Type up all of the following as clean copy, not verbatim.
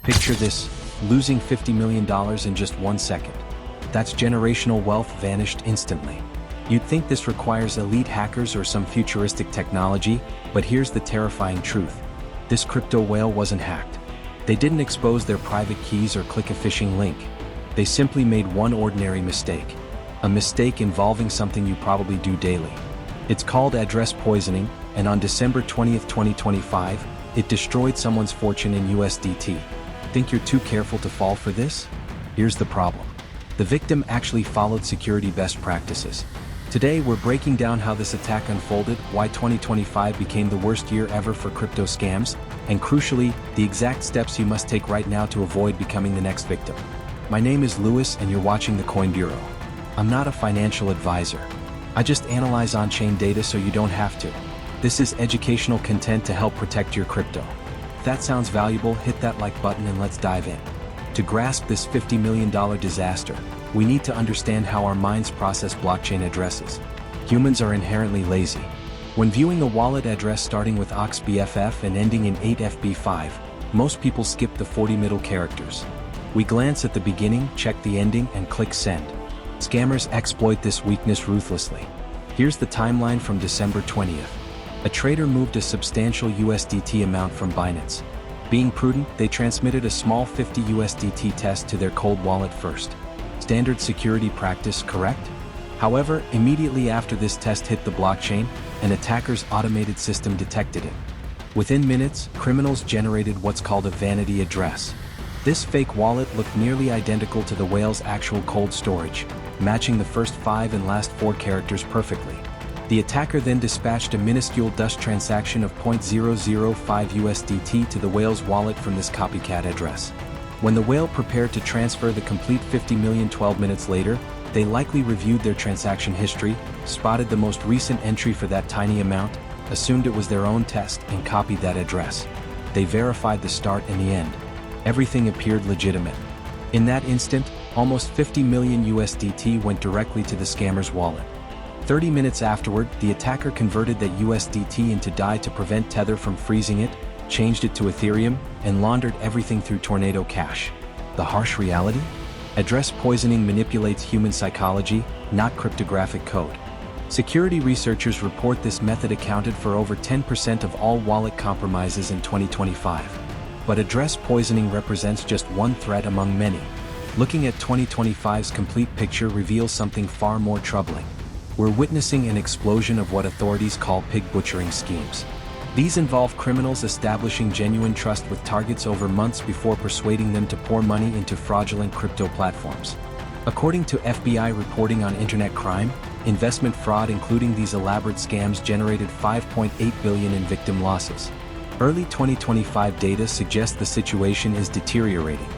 Picture this, losing $50 million in just 1 second. That's generational wealth vanished instantly. You'd think this requires elite hackers or some futuristic technology, but here's the terrifying truth. This crypto whale wasn't hacked. They didn't expose their private keys or click a phishing link. They simply made one ordinary mistake. A mistake involving something you probably do daily. It's called address poisoning, and on December 20th, 2025, it destroyed someone's fortune in USDT. Think you're too careful to fall for this? Here's the problem. The victim actually followed security best practices. Today, we're breaking down how this attack unfolded, why 2025 became the worst year ever for crypto scams, and crucially, the exact steps you must take right now to avoid becoming the next victim. My name is Lewis, and you're watching the Coin Bureau. I'm not a financial advisor. I just analyze on-chain data so you don't have to. This is educational content to help protect your crypto. If that sounds valuable, hit that like button and let's dive in. To grasp this $50 million disaster, we need to understand how our minds process blockchain addresses. Humans are inherently lazy. When viewing a wallet address starting with AUXBFF and ending in 8FB5, most people skip the 40 middle characters. We glance at the beginning, check the ending, and click send. Scammers exploit this weakness ruthlessly. Here's the timeline from December 20th. A trader moved a substantial USDT amount from Binance. Being prudent, they transmitted a small 50 USDT test to their cold wallet first. Standard security practice, correct? However, immediately after this test hit the blockchain, an attacker's automated system detected it. Within minutes, criminals generated what's called a vanity address. This fake wallet looked nearly identical to the whale's actual cold storage, matching the first 5 and last 4 characters perfectly. The attacker then dispatched a minuscule dust transaction of 0.005 USDT to the whale's wallet from this copycat address. When the whale prepared to transfer the complete 50 million 12 minutes later, they likely reviewed their transaction history, spotted the most recent entry for that tiny amount, assumed it was their own test, and copied that address. They verified the start and the end. Everything appeared legitimate. In that instant, almost 50 million USDT went directly to the scammer's wallet. 30 minutes afterward, the attacker converted that USDT into DAI to prevent Tether from freezing it, changed it to Ethereum, and laundered everything through Tornado Cash. The harsh reality? Address poisoning manipulates human psychology, not cryptographic code. Security researchers report this method accounted for over 10% of all wallet compromises in 2025. But address poisoning represents just one threat among many. Looking at 2025's complete picture reveals something far more troubling. We're witnessing an explosion of what authorities call pig butchering schemes. These involve criminals establishing genuine trust with targets over months before persuading them to pour money into fraudulent crypto platforms. According to FBI reporting on internet crime, investment fraud including these elaborate scams generated $5.8 billion in victim losses. Early 2025 data suggests the situation is deteriorating.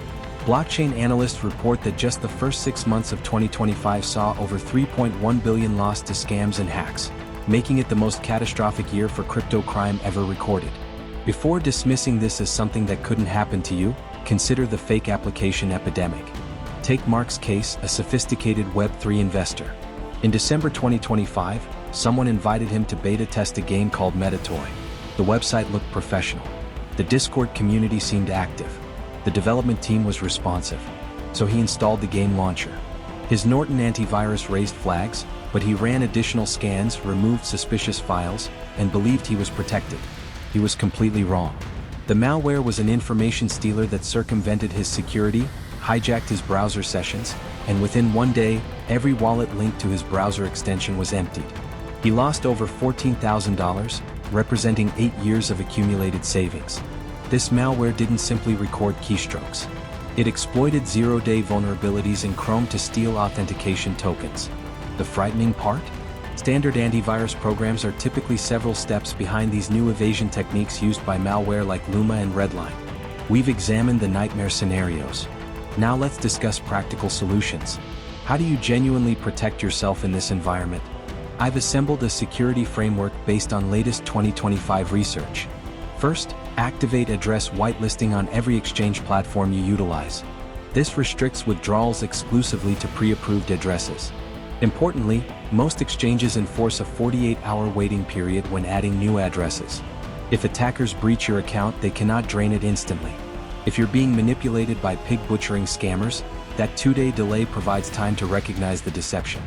Blockchain analysts report that just the first 6 months of 2025 saw over $3.1 billion lost to scams and hacks, making it the most catastrophic year for crypto crime ever recorded. Before dismissing this as something that couldn't happen to you, consider the fake application epidemic. Take Mark's case, a sophisticated Web3 investor. In December 2025, someone invited him to beta test a game called MetaToy. The website looked professional. The Discord community seemed active. The development team was responsive. So he installed the game launcher. His Norton antivirus raised flags, but he ran additional scans, removed suspicious files, and believed he was protected. He was completely wrong. The malware was an information stealer that circumvented his security, hijacked his browser sessions, and within 1 day, every wallet linked to his browser extension was emptied. He lost over $14,000, representing 8 years of accumulated savings. This malware didn't simply record keystrokes. It exploited zero-day vulnerabilities in Chrome to steal authentication tokens. The frightening part? Standard antivirus programs are typically several steps behind these new evasion techniques used by malware like Luma and Redline. We've examined the nightmare scenarios. Now let's discuss practical solutions. How do you genuinely protect yourself in this environment? I've assembled a security framework based on latest 2025 research. First, activate address whitelisting on every exchange platform you utilize. This restricts withdrawals exclusively to pre-approved addresses. Importantly, most exchanges enforce a 48-hour waiting period when adding new addresses. If attackers breach your account, they cannot drain it instantly. If you're being manipulated by pig butchering scammers, that 2-day delay provides time to recognize the deception.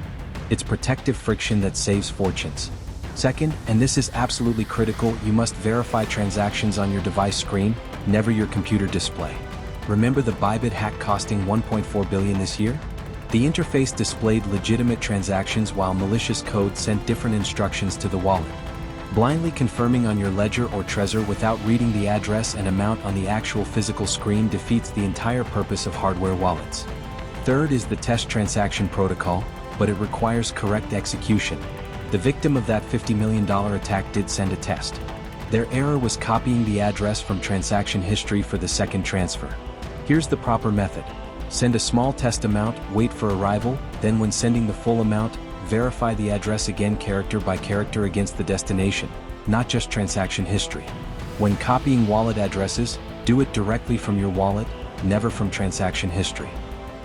It's protective friction that saves fortunes. Second, and this is absolutely critical, you must verify transactions on your device screen, never your computer display. Remember the Bybit hack costing $1.4 billion this year? The interface displayed legitimate transactions while malicious code sent different instructions to the wallet. Blindly confirming on your ledger or Trezor without reading the address and amount on the actual physical screen defeats the entire purpose of hardware wallets. Third is the test transaction protocol, but it requires correct execution. The victim of that $50 million attack did send a test. Their error was copying the address from transaction history for the second transfer. Here's the proper method. Send a small test amount, wait for arrival, then when sending the full amount, verify the address again character by character against the destination, not just transaction history. When copying wallet addresses, do it directly from your wallet, never from transaction history.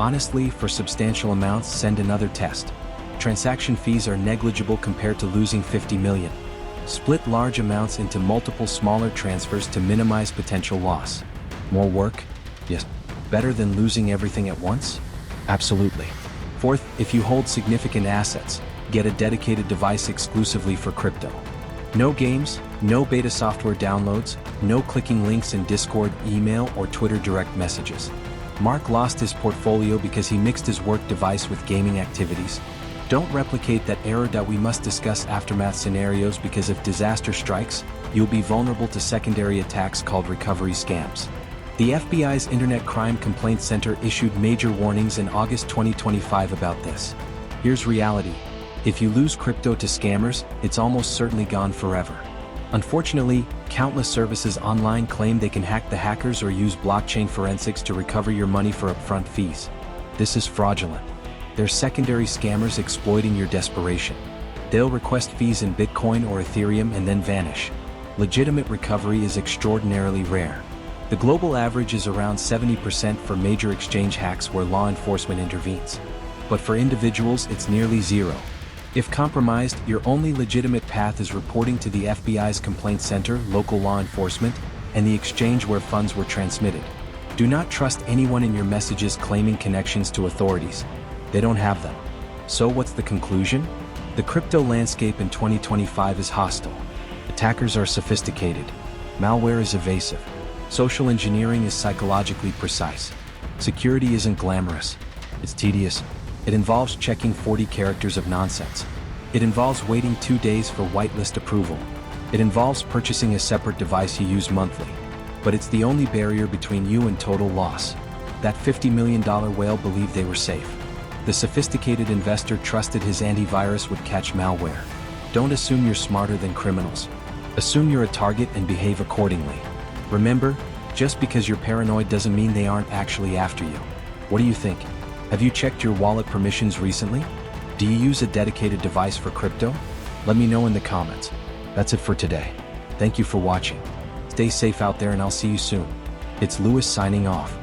Honestly, for substantial amounts, send another test. Transaction fees are negligible compared to losing 50 million. Split large amounts into multiple smaller transfers to minimize potential loss. More work? Yes. Better than losing everything at once? Absolutely. Fourth, if you hold significant assets, get a dedicated device exclusively for crypto. No games, no beta software downloads, no clicking links in Discord, email, or Twitter direct messages. Mark lost his portfolio because he mixed his work device with gaming activities. Don't replicate that error. We must discuss aftermath scenarios because if disaster strikes, you'll be vulnerable to secondary attacks called recovery scams. The FBI's Internet Crime Complaint Center issued major warnings in August 2025 about this. Here's reality. If you lose crypto to scammers, it's almost certainly gone forever. Unfortunately, countless services online claim they can hack the hackers or use blockchain forensics to recover your money for upfront fees. This is fraudulent. They're secondary scammers exploiting your desperation. They'll request fees in Bitcoin or Ethereum and then vanish. Legitimate recovery is extraordinarily rare. The global average is around 70% for major exchange hacks where law enforcement intervenes. But for individuals, it's nearly zero. If compromised, your only legitimate path is reporting to the FBI's complaint center, local law enforcement, and the exchange where funds were transmitted. Do not trust anyone in your messages claiming connections to authorities. They don't have them. So what's the conclusion? The crypto landscape in 2025 is hostile. Attackers are sophisticated. Malware is evasive. Social engineering is psychologically precise. Security isn't glamorous. It's tedious. It involves checking 40 characters of nonsense. It involves waiting 2 days for whitelist approval. It involves purchasing a separate device you use monthly. But it's the only barrier between you and total loss. That $50 million whale believed they were safe. The sophisticated investor trusted his antivirus would catch malware. Don't assume you're smarter than criminals. Assume you're a target and behave accordingly. Remember, just because you're paranoid doesn't mean they aren't actually after you. What do you think? Have you checked your wallet permissions recently? Do you use a dedicated device for crypto? Let me know in the comments. That's it for today. Thank you for watching. Stay safe out there and I'll see you soon. It's Lewis signing off.